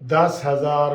10,000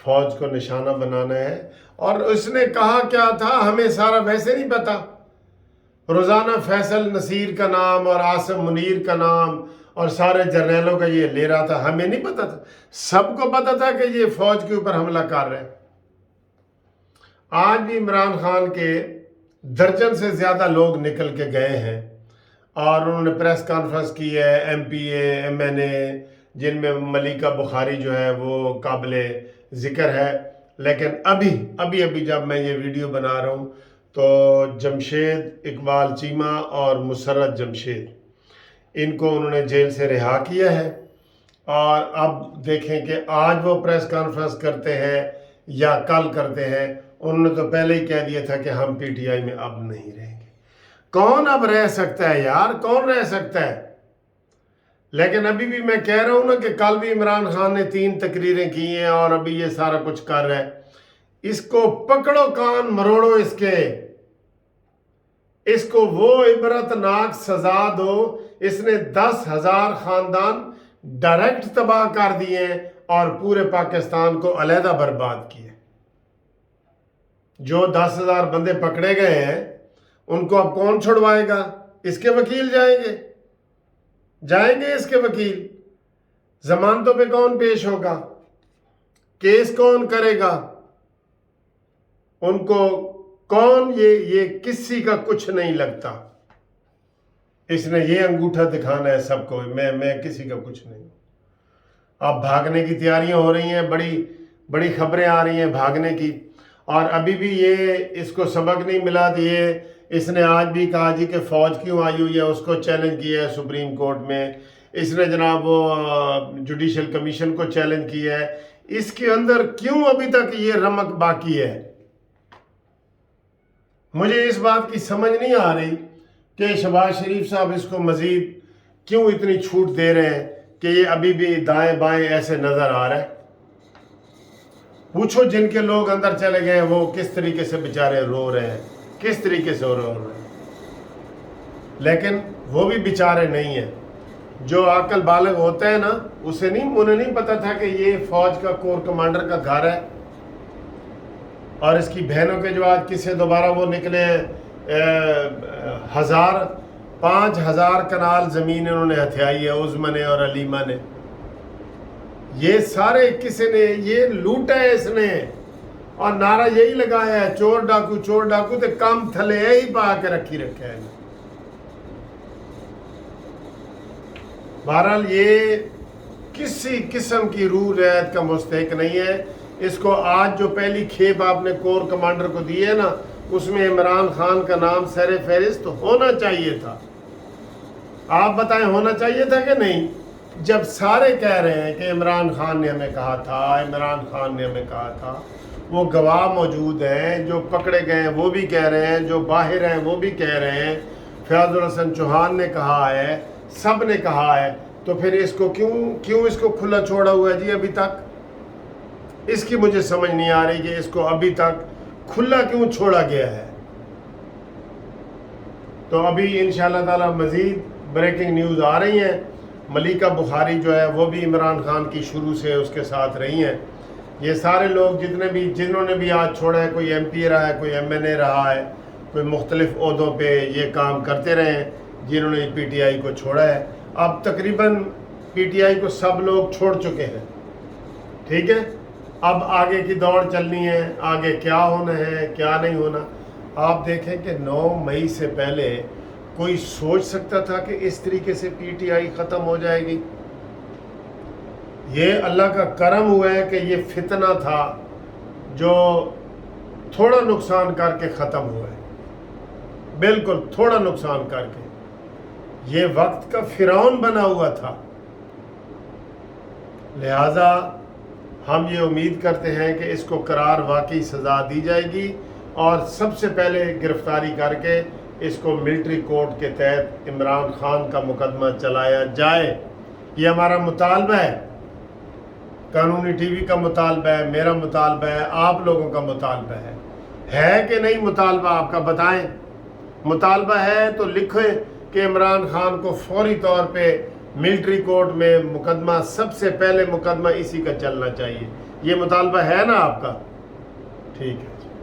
فوج کو نشانہ بنانا ہے. اور اس نے کہا کیا تھا ہمیں سارا ویسے نہیں پتا. روزانہ فیصل نصیر کا نام اور عاصم منیر کا نام اور سارے جرنیلوں کا یہ لے رہا تھا. ہمیں نہیں پتا تھا. سب کو پتا تھا کہ یہ فوج کے اوپر حملہ کر رہے ہیں. آج بھی عمران خان کے درجن سے زیادہ لوگ نکل کے گئے ہیں اور انہوں نے پریس کانفرنس کی ہے. ایم پی اے، ایم این اے، جن میں ملیکہ بخاری جو ہے وہ قابل ذکر ہے. لیکن ابھی جب میں یہ ویڈیو بنا رہا ہوں تو جمشید اقبال چیمہ اور مسرت جمشید ان کو انہوں نے جیل سے رہا کیا ہے. اور اب دیکھیں کہ آج وہ پریس کانفرنس کرتے ہیں یا کل کرتے ہیں. انہوں نے تو پہلے ہی کہہ دیا تھا کہ ہم پی ٹی آئی میں اب نہیں رہیں گے. کون اب رہ سکتا ہے یار؟ کون رہ سکتا ہے؟ لیکن ابھی بھی میں کہہ رہا ہوں نا کہ کل بھی عمران خان نے 3 تقریریں کی ہیں اور ابھی یہ سارا کچھ کر رہا ہے. اس کو پکڑو، کان مروڑو اس کے، اس کو وہ عبرتناک سزا دو. اس نے 10,000 خاندان ڈائریکٹ تباہ کر دیے اور پورے پاکستان کو علیحدہ برباد کیے. جو 10,000 بندے پکڑے گئے ہیں ان کو اب کون چھڑوائے گا؟ اس کے وکیل جائیں گے اس کے وکیل. ضمانتوں پہ کون پیش ہوگا؟ کیس کون کرے گا؟ ان کو کون؟ یہ کسی کا کچھ نہیں لگتا. اس نے یہ انگوٹھا دکھانا ہے سب کو، میں کسی کا کچھ نہیں. اب بھاگنے کی تیاریاں ہو رہی ہیں، بڑی خبریں آ رہی ہیں بھاگنے کی. اور ابھی بھی اس کو سبق نہیں ملا دیے. اس نے آج بھی کہا جی کہ فوج کیوں آئی ہوئی ہے، اس کو چیلنج کیا ہے سپریم کورٹ میں. اس نے جناب وہ جوڈیشل کمیشن کو چیلنج کیا ہے. اس کے اندر کیوں ابھی تک یہ رمق باقی ہے؟ مجھے اس بات کی سمجھ نہیں آ رہی کہ شہباز شریف صاحب اس کو مزید کیوں اتنی چھوٹ دے رہے ہیں کہ یہ ابھی بھی دائیں بائیں ایسے نظر آ رہا ہے. پوچھو جن کے لوگ اندر چلے گئے وہ کس طریقے سے بیچارے رو رہے ہیں، کس طریقے سے رو رہے ہیں. لیکن وہ بھی بیچارے نہیں ہیں. جو عاقل بالغ ہوتا ہے نا، انہیں نہیں پتا تھا کہ یہ فوج کا کور کمانڈر کا گھر ہے. اور اس کی بہنوں کے جو آج کسے دوبارہ وہ نکلے 5,000 کنال زمین انہوں نے ہتھیائی ہے، عظمہ نے اور علیمہ نے. یہ سارے کسی نے یہ لوٹا ہے اس نے، اور نعرہ یہی لگایا ہے چور ڈاکو تے کم تھلے ہی پا کے رکھا ہے. بہرحال یہ کسی قسم کی روح رعایت کا مستحق نہیں ہے. اس کو آج جو پہلی کھیپ آپ نے کور کمانڈر کو دی ہے نا، اس میں عمران خان کا نام سر فہرست ہونا چاہیے تھا. آپ بتائیں ہونا چاہیے تھا کہ نہیں؟ جب سارے کہہ رہے ہیں کہ عمران خان نے ہمیں کہا تھا، وہ گواہ موجود ہیں. جو پکڑے گئے ہیں وہ بھی کہہ رہے ہیں، جو باہر ہیں وہ بھی کہہ رہے ہیں. فیاض الحسن چوہان نے کہا ہے، سب نے کہا ہے. تو پھر اس کو کیوں اس کو کھلا چھوڑا ہوا ہے جی ابھی تک؟ اس کی مجھے سمجھ نہیں آ رہی کہ اس کو ابھی تک کھلا کیوں چھوڑا گیا ہے. تو ابھی انشاءاللہ تعالی مزید بریکنگ نیوز آ رہی ہیں. ملیکہ بخاری جو ہے وہ بھی عمران خان کی شروع سے اس کے ساتھ رہی ہیں. یہ سارے لوگ جنہوں نے بھی آج چھوڑا ہے، کوئی ایم پی رہا ہے، کوئی ایم این اے رہا ہے، کوئی مختلف عہدوں پہ یہ کام کرتے رہے ہیں، جنہوں نے پی ٹی آئی کو چھوڑا ہے. اب تقریباً پی ٹی آئی کو سب لوگ چھوڑ چکے ہیں. ٹھیک ہے، اب آگے کی دوڑ چلنی ہے، آگے کیا ہونا ہے کیا نہیں ہونا. آپ دیکھیں کہ 9 مئی سے پہلے کوئی سوچ سکتا تھا کہ اس طریقے سے پی ٹی آئی ختم ہو جائے گی؟ یہ اللہ کا کرم ہوا ہے کہ یہ فتنہ تھا جو تھوڑا نقصان کر کے ختم ہوا ہے. بالکل تھوڑا نقصان کر کے. یہ وقت کا فرعون بنا ہوا تھا. لہذا ہم یہ امید کرتے ہیں کہ اس کو قرار واقعی سزا دی جائے گی اور سب سے پہلے گرفتاری کر کے اس کو ملٹری کورٹ کے تحت عمران خان کا مقدمہ چلایا جائے. یہ ہمارا مطالبہ ہے، قانونی ٹی وی کا مطالبہ ہے، میرا مطالبہ ہے، آپ لوگوں کا مطالبہ ہے کہ نہیں؟ مطالبہ آپ کا بتائیں. مطالبہ ہے تو لکھیں کہ عمران خان کو فوری طور پہ ملٹری کورٹ میں مقدمہ سب سے پہلے مقدمہ اسی کا چلنا چاہیے. یہ مطالبہ ہے نا آپ کا؟ ٹھیک ہے.